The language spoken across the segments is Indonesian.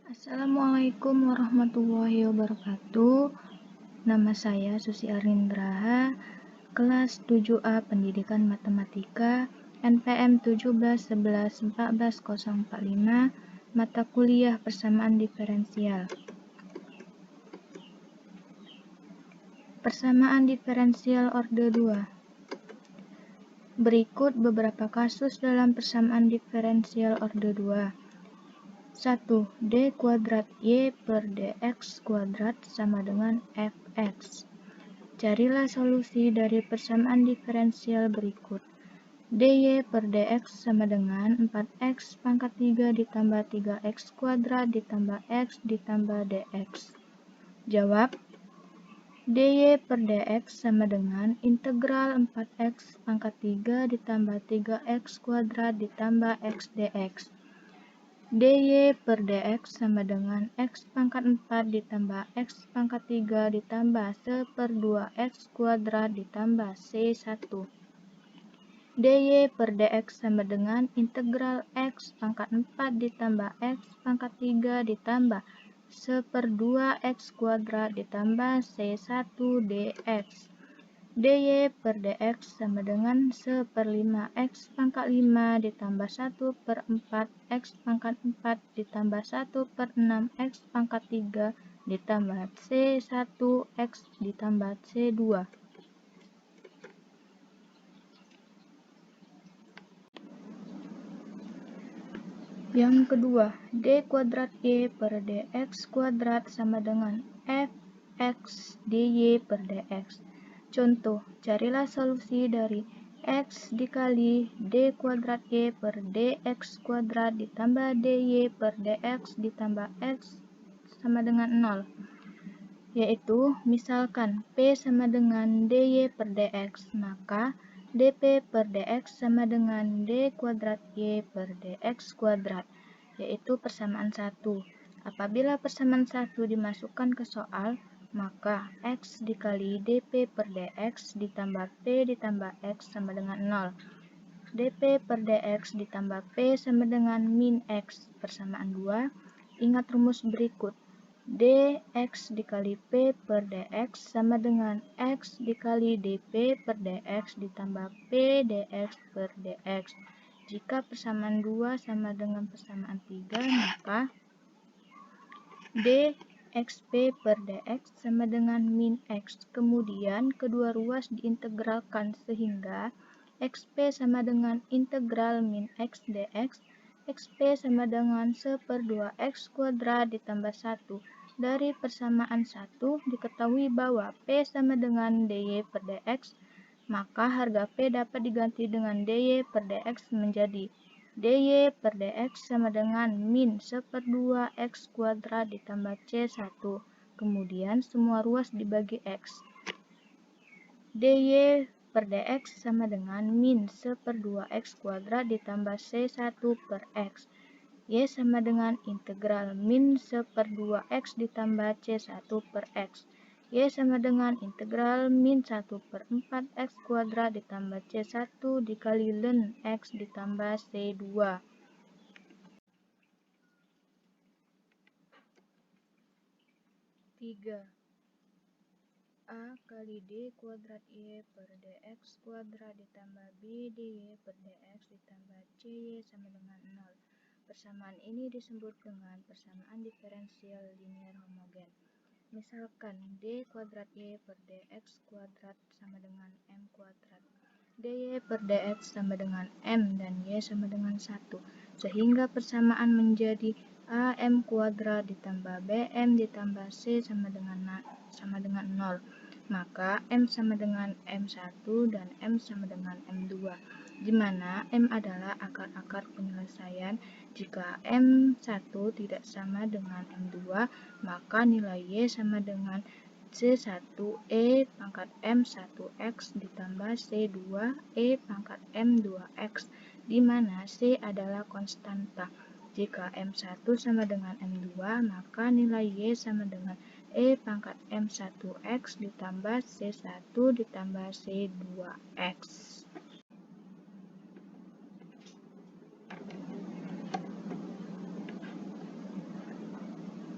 Assalamualaikum warahmatullahi wabarakatuh. Nama saya Susi Arindraha, kelas 7A Pendidikan Matematika, NPM 171114045, mata kuliah Persamaan Diferensial. Persamaan diferensial orde 2. Berikut beberapa kasus dalam persamaan diferensial orde 2. 1. D kuadrat Y per dx kuadrat sama dengan fx. Carilah solusi dari persamaan diferensial berikut. dy per dx sama dengan 4x pangkat 3 ditambah 3x kuadrat ditambah x ditambah dx. Jawab. dy per dx sama dengan integral 4x pangkat 3 ditambah 3x kuadrat ditambah x dx. dy per dx sama dengan x pangkat 4 ditambah x pangkat 3 ditambah 1/2x kuadrat ditambah c1. dy per dx sama dengan integral x pangkat 4 ditambah x pangkat 3 ditambah 1/2x kuadrat ditambah c1 dx. dy per dx sama dengan 1/5x pangkat 5 ditambah 1/4 x pangkat 4 ditambah 1/6 x pangkat 3 ditambah c1 x ditambah c2. Yang kedua, d kuadrat y per dx kuadrat sama dengan fx dy per dx. Contoh, carilah solusi dari x dikali d kuadrat y per dx kuadrat ditambah dy per dx ditambah x sama dengan 0. Yaitu, misalkan p sama dengan dy per dx, maka dp per dx sama dengan d kuadrat y per dx kuadrat, yaitu persamaan 1. Apabila persamaan 1 dimasukkan ke soal, maka x dikali dp per dx ditambah p ditambah x sama dengan 0. dp per dx ditambah p sama dengan min x. Persamaan 2. Ingat rumus berikut. dx dikali p per dx sama dengan x dikali dp per dx ditambah p dx per dx. Jika persamaan 2 sama dengan persamaan 3, maka dxp per dx sama dengan min x. Kemudian kedua ruas diintegralkan sehingga xp sama dengan integral min x dx. xp sama dengan 1/2x kuadrat ditambah 1. Dari persamaan 1 diketahui bahwa p sama dengan dy per dx, maka harga p dapat diganti dengan dy per dx menjadi dy per dx sama dengan min 1/2x kuadrat ditambah c1. Kemudian semua ruas dibagi x. dy per dx sama dengan min 1/2x kuadrat ditambah c1 per x. Y sama dengan integral min 1/2x ditambah c1 per x. Y sama dengan integral min 1/4x kuadrat ditambah c1 dikali ln x ditambah c2. 3. A kali d kuadrat y per dx kuadrat ditambah b dy per dx ditambah cy sama dengan 0. Persamaan ini disebut dengan persamaan diferensial linier homogen. Misalkan d kuadrat y per dx kuadrat sama dengan m kuadrat. dy per dx sama dengan m dan y sama dengan 1. Sehingga persamaan menjadi am kuadrat ditambah bm ditambah c sama dengan 0. Maka m sama dengan m1 dan m sama dengan m2, di mana m adalah akar-akar penyelesaian. Jika m1 tidak sama dengan m2, maka nilai y sama dengan c1e pangkat m1x ditambah c2 e pangkat m2x, di mana c adalah konstanta. Jika m1 sama dengan m2, maka nilai y sama dengan e pangkat m1x ditambah c1 ditambah c2x.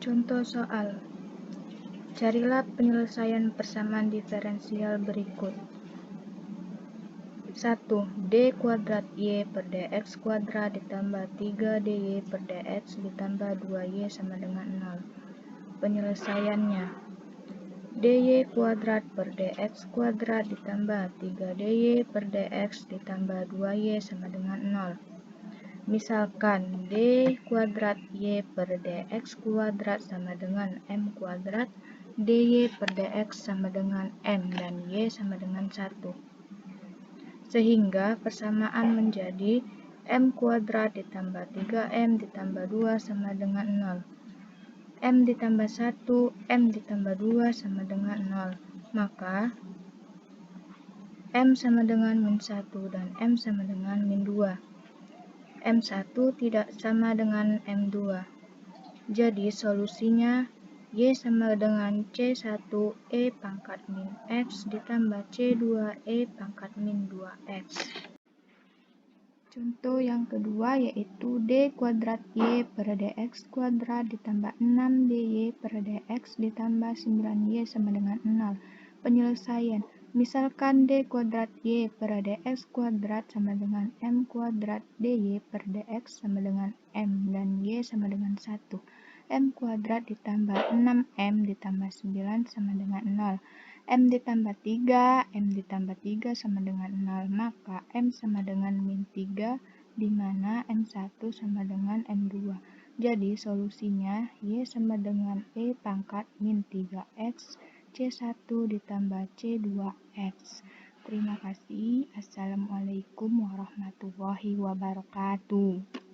Contoh soal. Carilah penyelesaian persamaan diferensial berikut. 1. D kuadrat Y per dx kuadrat ditambah 3dy per dx ditambah 2y sama dengan 0. Penyelesaiannya, dy kuadrat per dx kuadrat ditambah 3dy per dx ditambah 2y sama dengan 0. Misalkan d kuadrat y per dx kuadrat sama dengan m kuadrat, dy per dx sama dengan m dan y sama dengan 1. Sehingga persamaan menjadi m kuadrat ditambah 3m ditambah 2 sama dengan 0. M ditambah 1, M ditambah 2 sama dengan 0. Maka M sama dengan min 1 dan M sama dengan min 2. M1 tidak sama dengan M2. Jadi solusinya Y sama dengan C1 E pangkat min X ditambah C2 E pangkat min 2X. Contoh yang kedua yaitu D kuadrat Y per dx kuadrat ditambah 6dy per dx ditambah 9y sama dengan 0. Penyelesaian. Misalkan D kuadrat Y per dx kuadrat sama dengan M kuadrat dy per dx sama dengan M dan Y sama dengan 1. M kuadrat ditambah 6M ditambah 9 sama dengan 0. M ditambah 3, M ditambah 3 sama dengan 0. Maka M sama dengan min 3, di mana M1 sama dengan M2. Jadi solusinya Y sama dengan E pangkat min 3X C1 ditambah C2X. Terima kasih. Assalamualaikum warahmatullahi wabarakatuh.